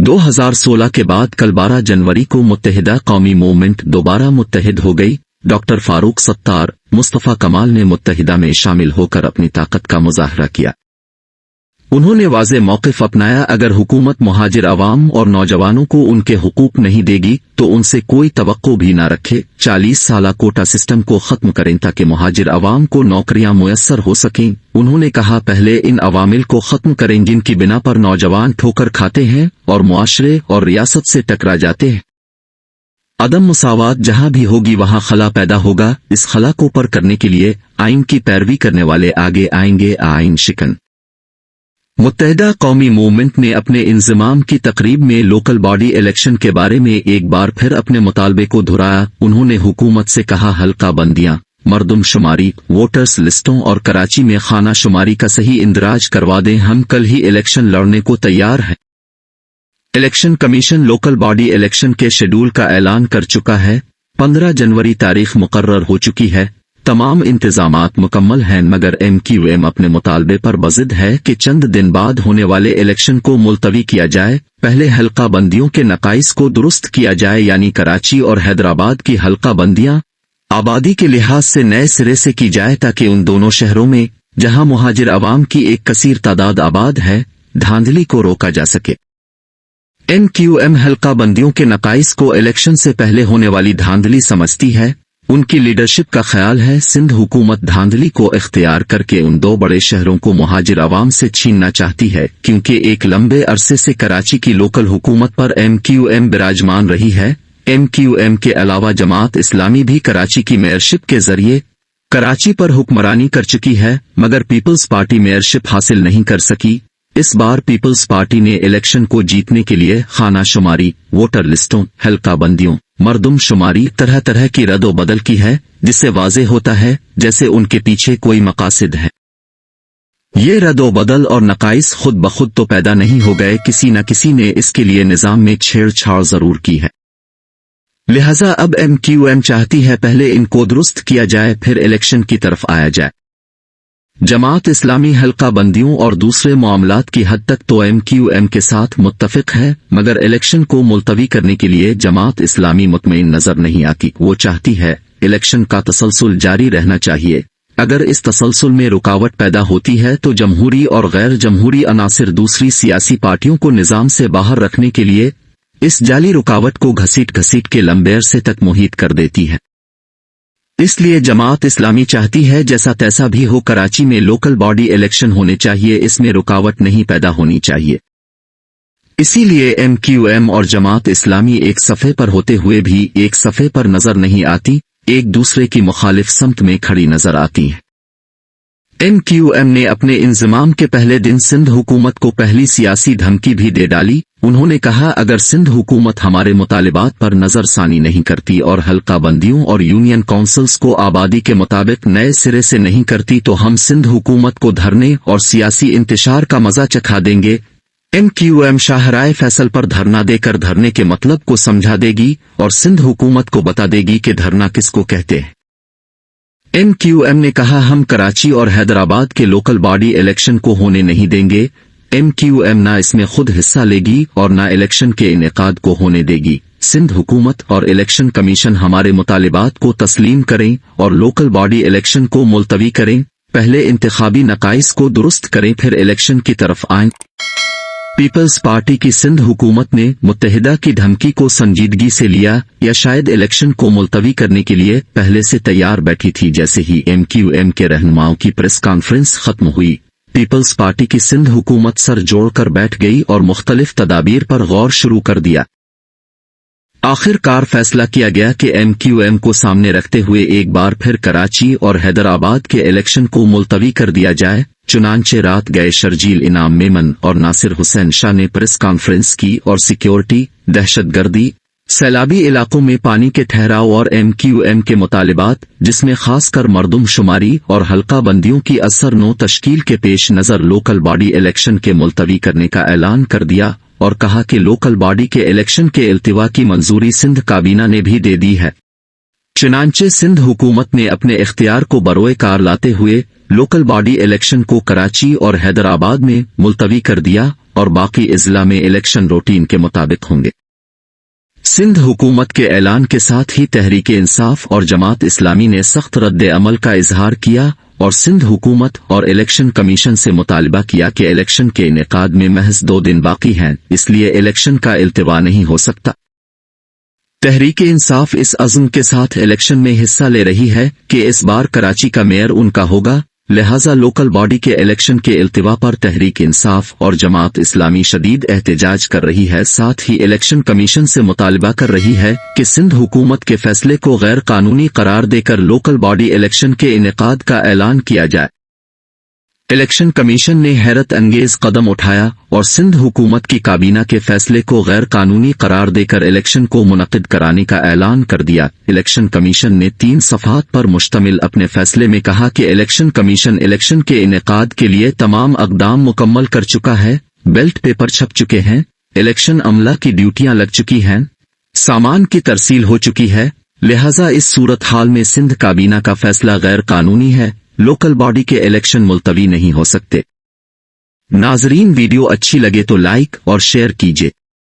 2016 के बाद कल 12 जनवरी को मुत्तहिदा कौमी मूवमेंट दोबारा मुत्तहिद हो गई। डॉक्टर फारूक सत्तार, मुस्तफा कमाल ने मुत्तहिदा में शामिल होकर अपनी ताकत का मुजाहरा किया। उन्होंने वाज़े मौक़िफ़ अपनाया, अगर हुकूमत मुहाजिर अवाम और नौजवानों को उनके हुकूक नहीं देगी तो उनसे कोई तवक्को भी न रखे। 40 साला कोटा सिस्टम को खत्म करें ताकि मुहाजिर अवाम को नौकरियां मुयस्सर हो सकें। उन्होंने कहा, पहले इन अवामिल को खत्म करें जिनकी बिना पर नौजवान ठोकर खाते हैं और मुआशरे और रियासत से टकरा जाते हैं। अदम मुसावात जहां भी होगी वहां खला पैदा होगा। इस खला को पर करने के लिए आइन की पैरवी करने वाले आगे आएंगे। आइन शिकन मुत्तहिदा कौमी मूवमेंट ने अपने इंज़माम की तकरीब में लोकल बॉडी इलेक्शन के बारे में एक बार फिर अपने मुतालबे को दोहराया। उन्होंने हुकूमत से कहा, हल्का बंदियां, मरदम शुमारी, वोटर्स लिस्टों और कराची में खाना शुमारी का सही इंदराज करवा दें। हम कल ही इलेक्शन लड़ने को तैयार हैं। Election commission local body election के शेड्यूल का ऐलान कर चुका है। 15 जनवरी तारीख मुकर्रर हो चुकी है। तमाम इंतजामात मुकम्मल हैं, मगर MQM अपने मुतालबे पर बज़िद है कि चंद दिन बाद होने वाले इलेक्शन को मुलतवी किया जाए। पहले हल्का बंदियों के नकाइस को दुरुस्त किया जाए, यानी कराची और हैदराबाद की हल्का बंदियां आबादी के लिहाज से नए सिरे से की जाए, ताकि उन दोनों शहरों में जहां मुहाजिर अवाम की एक कसीर तादाद आबाद है, धांधली को रोका जा सके। MQM हल्का बंदियों के नकाइस को इलेक्शन से पहले होने वाली धांधली समझती है। उनकी लीडरशिप का ख्याल है सिंध हुकूमत धांधली को इख्तियार करके उन दो बड़े शहरों को मुहाजिर अवाम से छीनना चाहती है, क्योंकि एक लंबे अरसे से कराची की लोकल हुकूमत पर MQM विराजमान रही है। MQM के अलावा जमात इस्लामी भी कराची की मेयरशिप के जरिए कराची पर हुक्मरानी कर चुकी है, मगर पीपल्स पार्टी मेयरशिप हासिल नहीं कर सकी। इस बार पीपल्स पार्टी ने इलेक्शन को जीतने के लिए खाना शुमारी, वोटर लिस्टों, हल्का बंदियों, मर्दम शुमारी, तरह तरह की रद्दो बदल की है, जिससे वाज़े होता है जैसे उनके पीछे कोई मकासिद है। ये रद्दो बदल और नकाइस खुद ब खुद तो पैदा नहीं हो गए, किसी न किसी ने इसके लिए निज़ाम में छेड़छाड़ जरूर की है। लिहाजा अब MQM चाहती है पहले इनको दुरुस्त किया जाए, फिर इलेक्शन की तरफ आया जाए। जमात इस्लामी हल्का बंदियों और दूसरे मामलात की हद तक तो MQM के साथ मुत्तफिक है, मगर इलेक्शन को मुलतवी करने के लिए जमात इस्लामी मुतमईन नजर नहीं आती। वो चाहती है इलेक्शन का तसलसल जारी रहना चाहिए। अगर इस तसलसल में रुकावट पैदा होती है तो जमहूरी और गैर जमहूरी अनासिर दूसरी सियासी पार्टियों को निजाम से बाहर रखने के लिए इस जाली रुकावट को घसीट घसीट के लंबे अरसे तक मुहित कर देती है। इसलिए जमात इस्लामी चाहती है जैसा तैसा भी हो कराची में लोकल बॉडी इलेक्शन होने चाहिए, इसमें रुकावट नहीं पैदा होनी चाहिए। इसीलिए MQM और जमात इस्लामी एक सफ़े पर होते हुए भी एक सफ़े पर नजर नहीं आती, एक दूसरे की मुखालिफ समत में खड़ी नजर आती हैं। MQM ने अपने इंज़माम के पहले दिन सिंध हुकूमत को पहली सियासी धमकी भी दे डाली। उन्होंने कहा, अगर सिंध हुकूमत हमारे मुतालिबात पर नजरसानी नहीं करती और हल्का बंदियों और यूनियन काउंसिल्स को आबादी के मुताबिक नए सिरे से नहीं करती तो हम सिंध हुकूमत को धरने और सियासी इंतशार का मजा चखा देंगे। MQM शाहराए फैसल पर धरना देकर धरने के मतलब को समझा देगी और सिंध हुकूमत को बता देगी कि धरना किसको कहते हैं। MQM ने कहा, हम कराची और हैदराबाद के लोकल बॉडी इलेक्शन को होने नहीं देंगे। MQM ना इसमें खुद हिस्सा लेगी और ना इलेक्शन के इनेकाद को होने देगी। सिंध हुकूमत और इलेक्शन कमीशन हमारे मुतालिबात को तस्लीम करें और लोकल बॉडी इलेक्शन को मुलतवी करें। पहले इंतखाबी नकाइस को दुरुस्त करें, फिर इलेक्शन की तरफ आएं। पीपल्स पार्टी की सिंध हुकूमत ने मुत्तहिदा की धमकी को संजीदगी से लिया या शायद इलेक्शन को मुलतवी करने के लिए पहले से तैयार बैठी थी। जैसे ही MQM के रहनुमाओं की प्रेस कॉन्फ्रेंस खत्म हुई, पीपल्स पार्टी की सिंध हुकूमत सर जोड़कर बैठ गई और मुख्तलिफ तदाबीर पर गौर शुरू कर दिया। आखिरकार फैसला किया गया कि MQM को सामने रखते हुए एक बार फिर कराची और हैदराबाद के इलेक्शन को मुलतवी कर दिया जाए। चुनांचे रात गए शर्जील इनाम मेमन और नासिर हुसैन शाह ने प्रेस कॉन्फ्रेंस की और सिक्योरिटी, दहशतगर्दी, सैलाबी इलाकों में पानी के ठहराव और MQM के मुतालिबात, जिसमें खासकर मर्दम शुमारी और हल्का बंदियों की असर नो तश्कील के पेश नज़र लोकल बॉडी इलेक्शन के मुलतवी करने का ऐलान कर दिया और कहा कि लोकल बॉडी के इलेक्शन के इल्तिवा की मंजूरी सिंध काबीना ने भी दे दी है। चुनांचे सिंध हुकूमत ने अपने इख्तियार को बरोए कार लाते हुए लोकल बॉडी इलेक्शन को कराची और हैदराबाद में मुलतवी कर दिया और बाकी अजला में इलेक्शन रूटीन के मुताबिक होंगे। सिंध हुकूमत के ऐलान के साथ ही तहरीक इंसाफ और जमात इस्लामी ने सख्त रद्द अमल का इजहार किया और सिंध हुकूमत और इलेक्शन कमीशन से मुतालबा किया कि इलेक्शन के इनेकाद में महज 2 दिन बाकी हैं, इसलिए इलेक्शन का इल्तिवा नहीं हो सकता। तहरीक इंसाफ इस अज़्म के साथ इलेक्शन में हिस्सा ले रही है कि इस बार कराची का मेयर उनका होगा, लिहाजा लोकल बॉडी के इलेक्शन के इल्तिवा पर तहरीक इंसाफ और जमात इस्लामी शदीद एहतजाज कर रही है। साथ ही इलेक्शन कमीशन से मुतालबा कर रही है कि सिंध हुकूमत के फैसले को गैर कानूनी करार देकर लोकल बॉडी इलेक्शन के इनेकाद का ऐलान किया जाए। इलेक्शन कमीशन ने हैरत अंगेज कदम उठाया और सिंध हुकूमत की काबीना के फैसले को गैर कानूनी करार देकर इलेक्शन को मुनक्किद कराने का ऐलान कर दिया। इलेक्शन कमीशन ने 3 सफ़हात पर मुश्तमिल अपने फैसले में कहा कि इलेक्शन कमीशन इलेक्शन के इनेकाद के लिए तमाम अक़दाम मुकम्मल कर चुका है, बेल्ट पेपर छप चुके हैं, इलेक्शन अमला की ड्यूटियां लग चुकी हैं, सामान की तरसील हो चुकी है, लिहाजा इस सूरत हाल में सिंध काबीना का फैसला गैर कानूनी है, लोकल बॉडी के इलेक्शन मुलतवी नहीं हो सकते। नाजरीन, वीडियो अच्छी लगे तो लाइक और शेयर कीजिए।